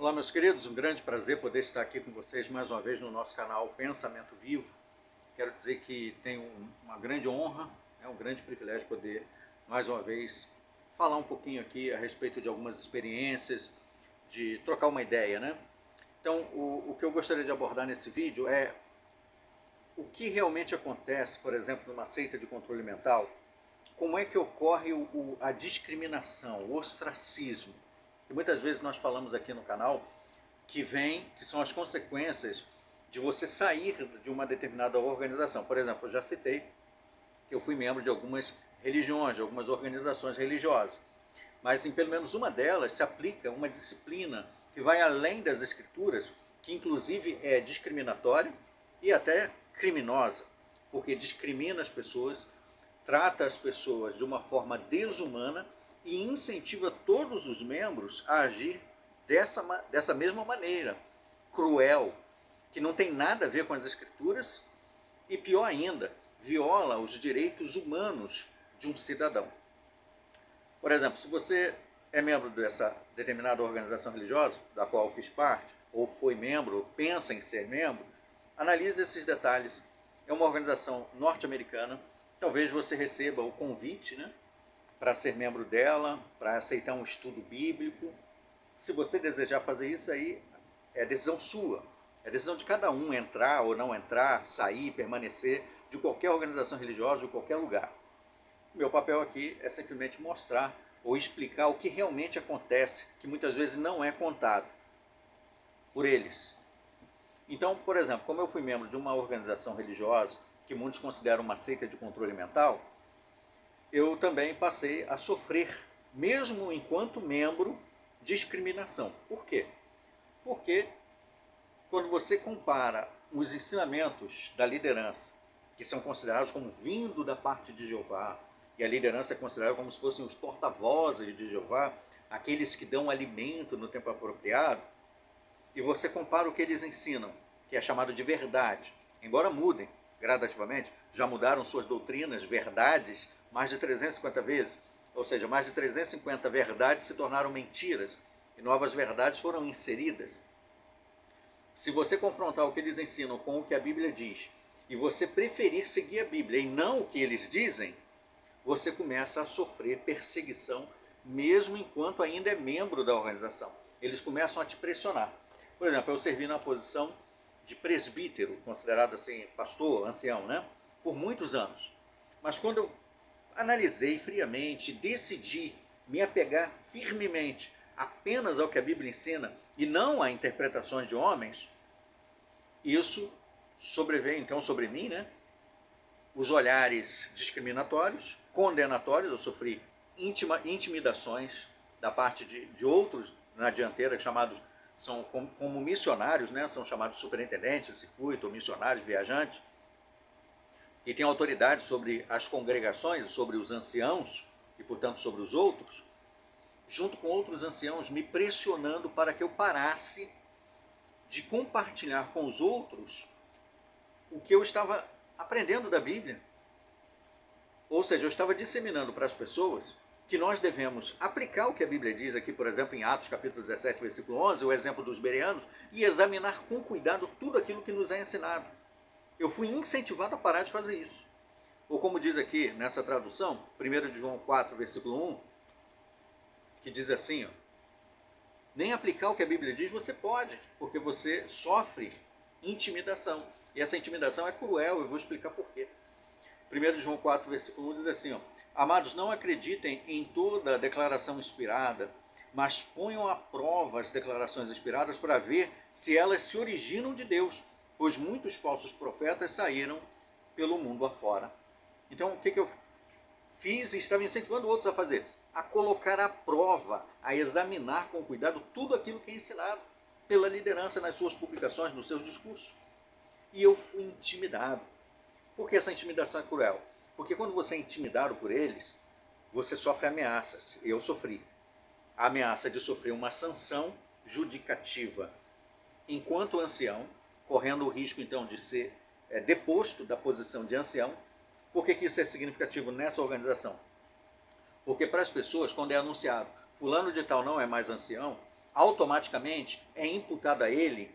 Olá, meus queridos, um grande prazer poder estar aqui com vocês mais uma vez no nosso canal Pensamento Vivo. Quero dizer que tenho uma grande honra, é um grande privilégio poder mais uma vez falar um pouquinho aqui a respeito de algumas experiências, de trocar uma ideia, né? Então, o que eu gostaria de abordar nesse vídeo é o que realmente acontece, por exemplo, numa seita de controle mental, como é que ocorre a discriminação, o ostracismo, que muitas vezes nós falamos aqui no canal, que são as consequências de você sair de uma determinada organização. Por exemplo, eu já citei que eu fui membro de algumas religiões, de algumas organizações religiosas, mas em pelo menos uma delas se aplica uma disciplina que vai além das escrituras, que inclusive é discriminatória e até criminosa, porque discrimina as pessoas, trata as pessoas de uma forma desumana e incentiva todos os membros a agir dessa mesma maneira, cruel, que não tem nada a ver com as escrituras e, pior ainda, viola os direitos humanos de um cidadão. Por exemplo, se você é membro dessa determinada organização religiosa, da qual eu fiz parte, ou foi membro, ou pensa em ser membro, analise esses detalhes. É uma organização norte-americana, talvez você receba o convite, né, para ser membro dela, para aceitar um estudo bíblico. Se você desejar fazer isso, aí é decisão sua, é decisão de cada um entrar ou não entrar, sair, permanecer de qualquer organização religiosa, de qualquer lugar. Meu papel aqui é simplesmente mostrar ou explicar o que realmente acontece, que muitas vezes não é contado por eles. Então, por exemplo, como eu fui membro de uma organização religiosa, que muitos consideram uma seita de controle mental, eu também passei a sofrer, mesmo enquanto membro, discriminação. Por quê? Porque quando você compara os ensinamentos da liderança, que são considerados como vindo da parte de Jeová, e a liderança é considerada como se fossem os porta-vozes de Jeová, aqueles que dão alimento no tempo apropriado, e você compara o que eles ensinam, que é chamado de verdade, embora mudem gradativamente, já mudaram suas doutrinas, verdades, mais de 350 vezes, ou seja, mais de 350 verdades se tornaram mentiras, e novas verdades foram inseridas. Se você confrontar o que eles ensinam com o que a Bíblia diz, e você preferir seguir a Bíblia e não o que eles dizem, você começa a sofrer perseguição, mesmo enquanto ainda é membro da organização. Eles começam a te pressionar. Por exemplo, eu servi na posição de presbítero, considerado assim, pastor, ancião, né? Por muitos anos. Mas quando eu analisei friamente, decidi me apegar firmemente apenas ao que a Bíblia ensina e não a interpretações de homens, isso sobreveio então sobre mim, né? Os olhares discriminatórios, condenatórios, eu sofri intimidações da parte de outros na dianteira, chamados, são como missionários, né? São chamados superintendentes de circuito, ou missionários, viajantes, que têm autoridade sobre as congregações, sobre os anciãos e, portanto, sobre os outros, junto com outros anciãos, me pressionando para que eu parasse de compartilhar com os outros o que eu estava aprendendo da Bíblia. Ou seja, eu estava disseminando para as pessoas que nós devemos aplicar o que a Bíblia diz aqui, por exemplo, em Atos capítulo 17, versículo 11, o exemplo dos bereanos, e examinar com cuidado tudo aquilo que nos é ensinado. Eu fui incentivado a parar de fazer isso. Ou como diz aqui nessa tradução, 1 de João 4, versículo 1, que diz assim, ó, nem aplicar o que a Bíblia diz você pode, porque você sofre intimidação. E essa intimidação é cruel, eu vou explicar por quê. 1 João 4, versículo 1 diz assim, ó, amados, não acreditem em toda declaração inspirada, mas ponham à prova as declarações inspiradas para ver se elas se originam de Deus, pois muitos falsos profetas saíram pelo mundo afora. Então, o que eu fiz e estava incentivando outros a fazer? A colocar à prova, a examinar com cuidado tudo aquilo que é ensinado pela liderança nas suas publicações, nos seus discursos. E eu fui intimidado. Por que essa intimidação é cruel? Porque quando você é intimidado por eles, você sofre ameaças. Eu sofri. A ameaça de sofrer uma sanção judicativa enquanto ancião, correndo o risco então de ser deposto da posição de ancião. Por que isso é significativo nessa organização? Porque para as pessoas, quando é anunciado fulano de tal não é mais ancião, automaticamente é imputado a ele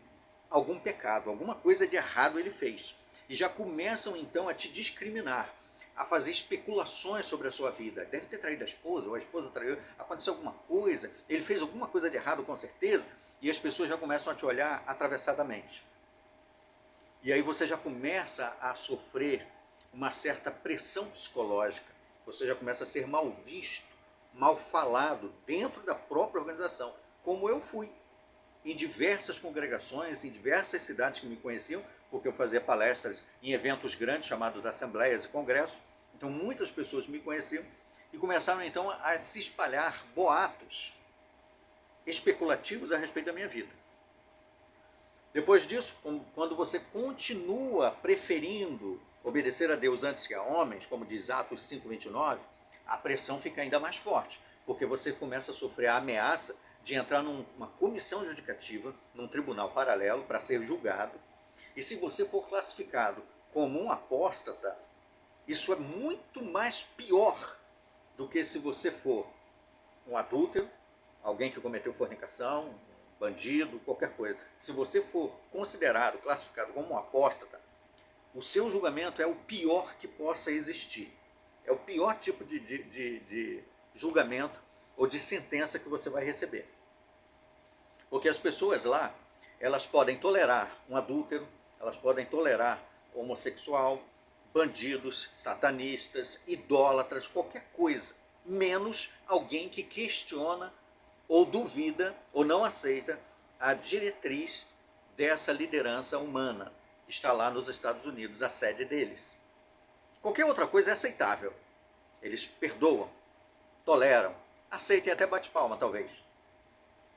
algum pecado, alguma coisa de errado ele fez. E já começam então a te discriminar, a fazer especulações sobre a sua vida. Deve ter traído a esposa, ou a esposa traiu, aconteceu alguma coisa, ele fez alguma coisa de errado com certeza, e as pessoas já começam a te olhar atravessadamente. E aí você já começa a sofrer uma certa pressão psicológica, você já começa a ser mal visto, mal falado dentro da própria organização, como eu fui em diversas congregações, em diversas cidades que me conheciam, porque eu fazia palestras em eventos grandes chamados assembleias e congressos. Então muitas pessoas me conheciam e começaram então a se espalhar boatos especulativos a respeito da minha vida. Depois disso, quando você continua preferindo obedecer a Deus antes que a homens, como diz Atos 5:29, a pressão fica ainda mais forte, porque você começa a sofrer a ameaça de entrar numa comissão judicativa, num tribunal paralelo para ser julgado. E se você for classificado como um apóstata, isso é muito mais pior do que se você for um adúltero, alguém que cometeu fornicação, um bandido, qualquer coisa. Se você for considerado, classificado como um apóstata, o seu julgamento é o pior que possa existir. É o pior tipo de julgamento ou de sentença que você vai receber. Porque as pessoas lá, elas podem tolerar um adúltero, elas podem tolerar homossexual, bandidos, satanistas, idólatras, qualquer coisa, menos alguém que questiona ou duvida ou não aceita a diretriz dessa liderança humana que está lá nos Estados Unidos, a sede deles. Qualquer outra coisa é aceitável. Eles perdoam, toleram, aceitem até bate-palma talvez.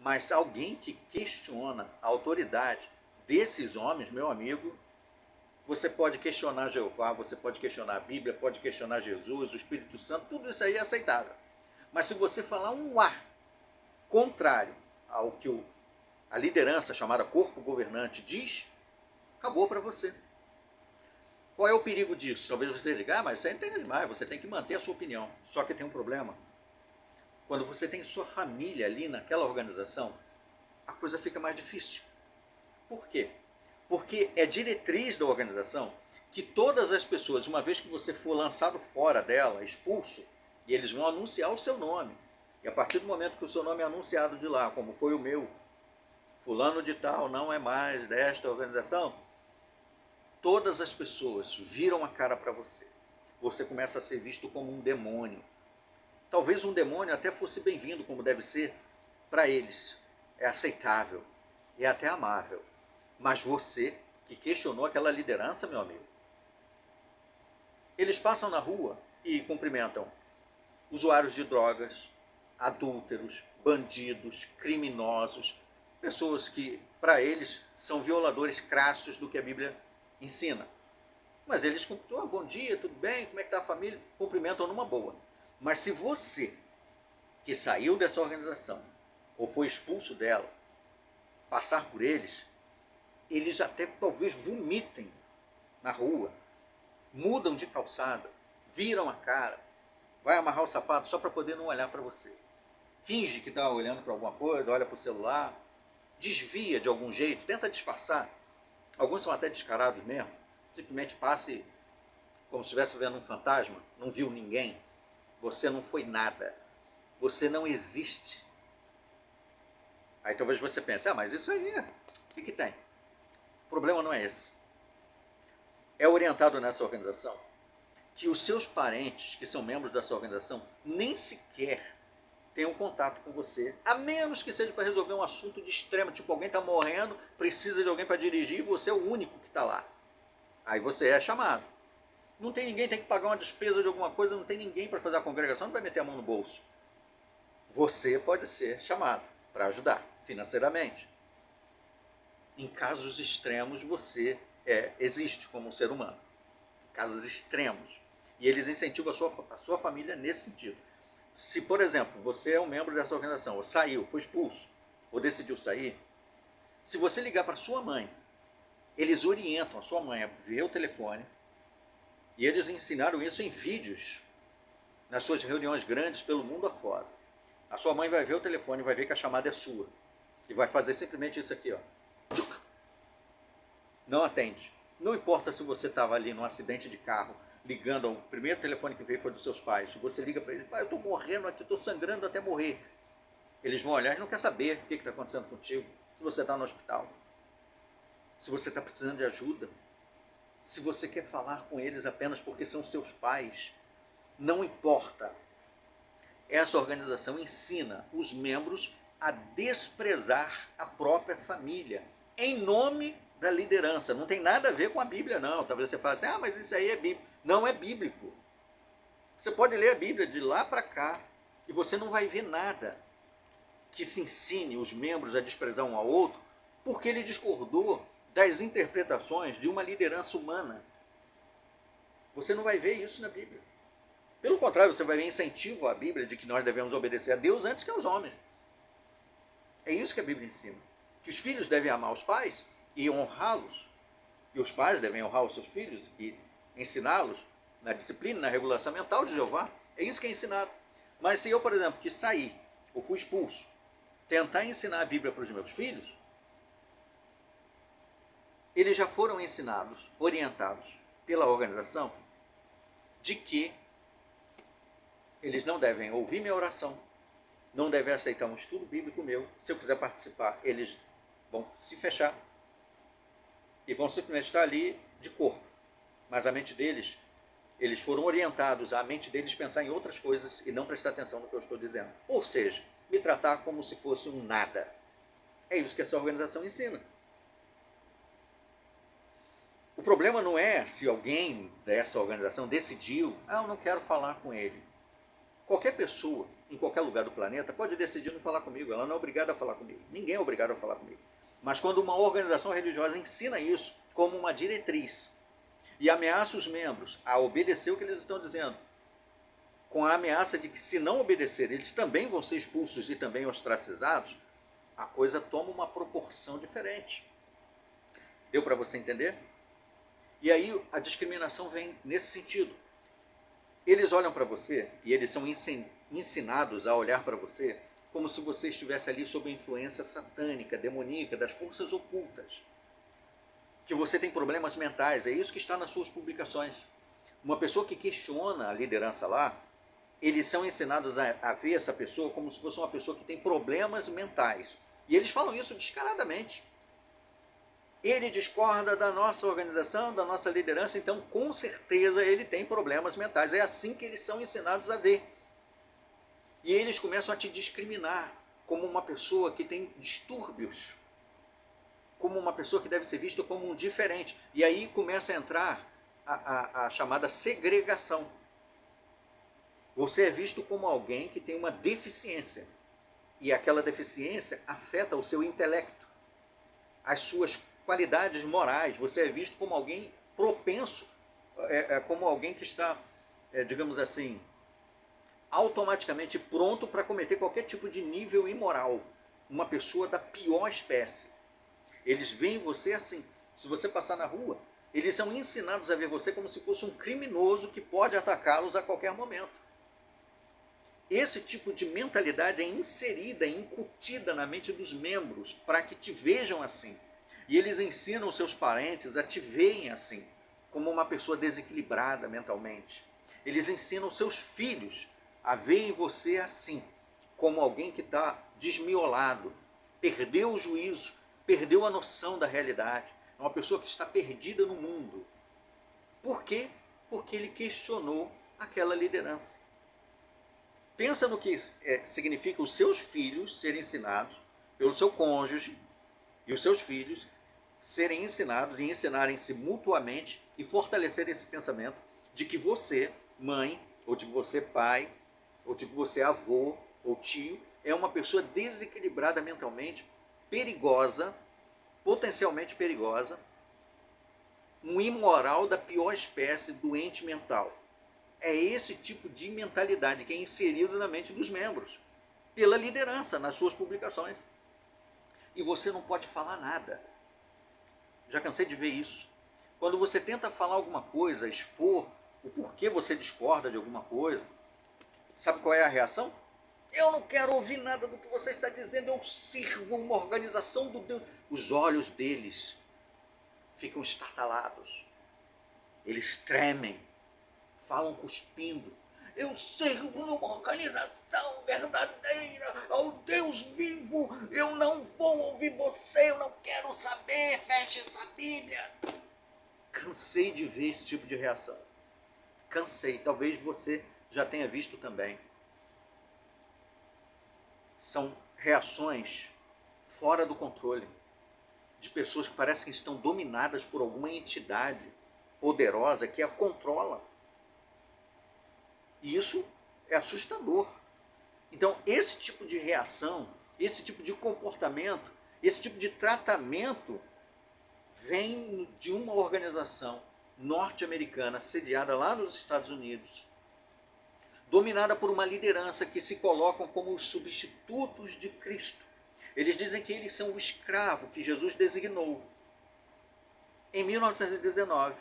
Mas alguém que questiona a autoridade desses homens, meu amigo, você pode questionar Jeová, você pode questionar a Bíblia, pode questionar Jesus, o Espírito Santo, tudo isso aí é aceitável. Mas se você falar um A contrário ao que a liderança chamada corpo governante diz, acabou para você. Qual é o perigo disso? Talvez você diga, mas isso aí não tem demais, você tem que manter a sua opinião. Só que tem um problema. Quando você tem sua família ali naquela organização, a coisa fica mais difícil. Por quê? Porque é diretriz da organização que todas as pessoas, uma vez que você for lançado fora dela, expulso, e eles vão anunciar o seu nome. E a partir do momento que o seu nome é anunciado de lá, como foi o meu, fulano de tal não é mais desta organização, todas as pessoas viram a cara para você. Você começa a ser visto como um demônio. Talvez um demônio até fosse bem-vindo, como deve ser para eles. É aceitável, é até amável. Mas você, que questionou aquela liderança, meu amigo, eles passam na rua e cumprimentam usuários de drogas, adúlteros, bandidos, criminosos, pessoas que, para eles, são violadores crassos do que a Bíblia ensina. Mas eles cumprimentam, bom dia, tudo bem, como é que está a família? Cumprimentam numa boa. Mas se você, que saiu dessa organização, ou foi expulso dela, passar por eles, eles até talvez vomitem na rua, mudam de calçada, viram a cara, vai amarrar o sapato só para poder não olhar para você. Finge que está olhando para alguma coisa, olha para o celular, desvia de algum jeito, tenta disfarçar. Alguns são até descarados mesmo, simplesmente passa e, como se estivesse vendo um fantasma, não viu ninguém. Você não foi nada, você não existe. Aí talvez você pense, mas isso aí, o que tem? O problema não é esse. É orientado nessa organização que os seus parentes, que são membros dessa organização, nem sequer tenham contato com você, a menos que seja para resolver um assunto de extremo, tipo alguém está morrendo, precisa de alguém para dirigir e você é o único que está lá. Aí você é chamado. Não tem ninguém, tem que pagar uma despesa de alguma coisa, não tem ninguém para fazer a congregação, não vai meter a mão no bolso. Você pode ser chamado para ajudar financeiramente. Em casos extremos você existe como um ser humano. Casos extremos. E eles incentivam a sua família nesse sentido. Se, por exemplo, você é um membro dessa organização, ou saiu, foi expulso, ou decidiu sair, se você ligar para sua mãe, eles orientam a sua mãe a ver o telefone, e eles ensinaram isso em vídeos, nas suas reuniões grandes pelo mundo afora. A sua mãe vai ver o telefone e vai ver que a chamada é sua. e vai fazer simplesmente isso aqui, ó. Não atende. Não importa se você estava ali num acidente de carro, ligando, o primeiro telefone que veio foi dos seus pais, você liga para eles, pai, eu estou morrendo aqui, estou sangrando até morrer. Eles vão olhar e não quer saber o que está acontecendo contigo, se você está no hospital, se você está precisando de ajuda, se você quer falar com eles apenas porque são seus pais, não importa. Essa organização ensina os membros a desprezar a própria família, em nome da liderança. Não tem nada a ver com a Bíblia, não. Talvez você fale assim, mas isso aí é bíblico. Não é bíblico. Você pode ler a Bíblia de lá para cá e você não vai ver nada que se ensine os membros a desprezar um ao outro, porque ele discordou das interpretações de uma liderança humana. Você não vai ver isso na Bíblia. Pelo contrário, você vai ver incentivo à Bíblia de que nós devemos obedecer a Deus antes que aos homens. É isso que a Bíblia ensina. Que os filhos devem amar os pais e honrá-los. E os pais devem honrar os seus filhos e ensiná-los na disciplina, na regulação mental de Jeová. É isso que é ensinado. Mas se eu, por exemplo, que saí ou fui expulso, tentar ensinar a Bíblia para os meus filhos, eles já foram ensinados, orientados pela organização, de que eles não devem ouvir minha oração, não devem aceitar um estudo bíblico meu. Se eu quiser participar, eles vão se fechar e vão simplesmente estar ali de corpo. Mas a mente deles, eles foram orientados, a mente deles pensar em outras coisas e não prestar atenção no que eu estou dizendo. Ou seja, me tratar como se fosse um nada. É isso que essa organização ensina. O problema não é se alguém dessa organização decidiu, eu não quero falar com ele. Qualquer pessoa, em qualquer lugar do planeta, pode decidir não falar comigo. Ela não é obrigada a falar comigo. Ninguém é obrigado a falar comigo. Mas quando uma organização religiosa ensina isso como uma diretriz e ameaça os membros a obedecer o que eles estão dizendo, com a ameaça de que, se não obedecer, eles também vão ser expulsos e também ostracizados, a coisa toma uma proporção diferente. Deu para você entender? E aí a discriminação vem nesse sentido. Eles olham para você e eles são ensinados a olhar para você como se você estivesse ali sob a influência satânica, demoníaca, das forças ocultas. Que você tem problemas mentais, é isso que está nas suas publicações. Uma pessoa que questiona a liderança lá, eles são ensinados a ver essa pessoa como se fosse uma pessoa que tem problemas mentais. E eles falam isso descaradamente. Ele discorda da nossa organização, da nossa liderança, então com certeza ele tem problemas mentais. É assim que eles são ensinados a ver. E eles começam a te discriminar como uma pessoa que tem distúrbios, como uma pessoa que deve ser vista como um diferente. E aí começa a entrar a chamada segregação. Você é visto como alguém que tem uma deficiência. E aquela deficiência afeta o seu intelecto, as suas qualidades morais. Você é visto como alguém propenso, como alguém que está, digamos assim, automaticamente pronto para cometer qualquer tipo de nível imoral. Uma pessoa da pior espécie. Eles veem você assim. Se você passar na rua, eles são ensinados a ver você como se fosse um criminoso que pode atacá-los a qualquer momento. Esse tipo de mentalidade é inserida, incutida na mente dos membros para que te vejam assim. E eles ensinam seus parentes a te verem assim, como uma pessoa desequilibrada mentalmente. Eles ensinam seus filhos a verem você assim, como alguém que está desmiolado, perdeu o juízo, perdeu a noção da realidade. É uma pessoa que está perdida no mundo. Por quê? Porque ele questionou aquela liderança. Pensa no que significa os seus filhos serem ensinados pelo seu cônjuge e os seus filhos serem ensinados e ensinarem-se mutuamente e fortalecerem esse pensamento de que você, mãe, ou de que você, pai, ou de que você, avô ou tio, é uma pessoa desequilibrada mentalmente, perigosa, potencialmente perigosa, um imoral da pior espécie, doente mental. É esse tipo de mentalidade que é inserido na mente dos membros, pela liderança, nas suas publicações. E você não pode falar nada. Já cansei de ver isso. Quando você tenta falar alguma coisa, expor o porquê você discorda de alguma coisa, sabe qual é a reação? Eu não quero ouvir nada do que você está dizendo, eu sirvo uma organização do Deus. Os olhos deles ficam estatalados, eles tremem, falam cuspindo. Eu sirvo numa organização verdadeira, ao Deus vivo, eu não vou ouvir você, eu não quero saber, feche essa Bíblia. Cansei de ver esse tipo de reação. Cansei, talvez você já tenha visto também. São reações fora do controle, de pessoas que parecem que estão dominadas por alguma entidade poderosa que a controla. E isso é assustador. Então, esse tipo de reação, esse tipo de comportamento, esse tipo de tratamento vem de uma organização norte-americana sediada lá nos Estados Unidos, dominada por uma liderança que se colocam como os substitutos de Cristo. Eles dizem que eles são o escravo que Jesus designou em 1919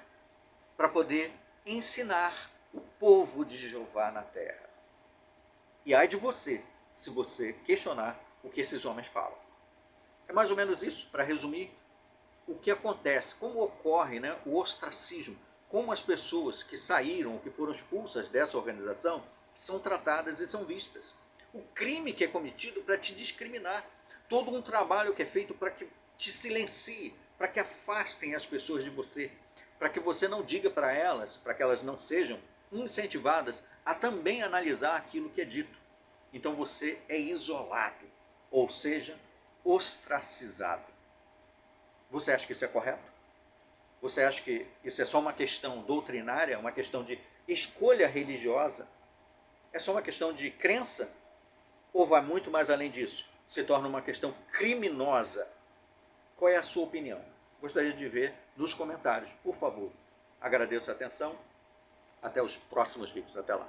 para poder ensinar o povo de Jeová na terra. E ai de você, se você questionar o que esses homens falam. É mais ou menos isso, para resumir, o que acontece, como ocorre, né, o ostracismo, como as pessoas que saíram, que foram expulsas dessa organização, são tratadas e são vistas. O crime que é cometido para te discriminar, todo um trabalho que é feito para que te silencie, para que afastem as pessoas de você, para que você não diga para elas, para que elas não sejam incentivadas a também analisar aquilo que é dito. Então você é isolado, ou seja, ostracizado. Você acha que isso é correto? Você acha que isso é só uma questão doutrinária, uma questão de escolha religiosa? É só uma questão de crença? Ou vai muito mais além disso? Se torna uma questão criminosa? Qual é a sua opinião? Gostaria de ver nos comentários, por favor. Agradeço a atenção. Até os próximos vídeos. Até lá.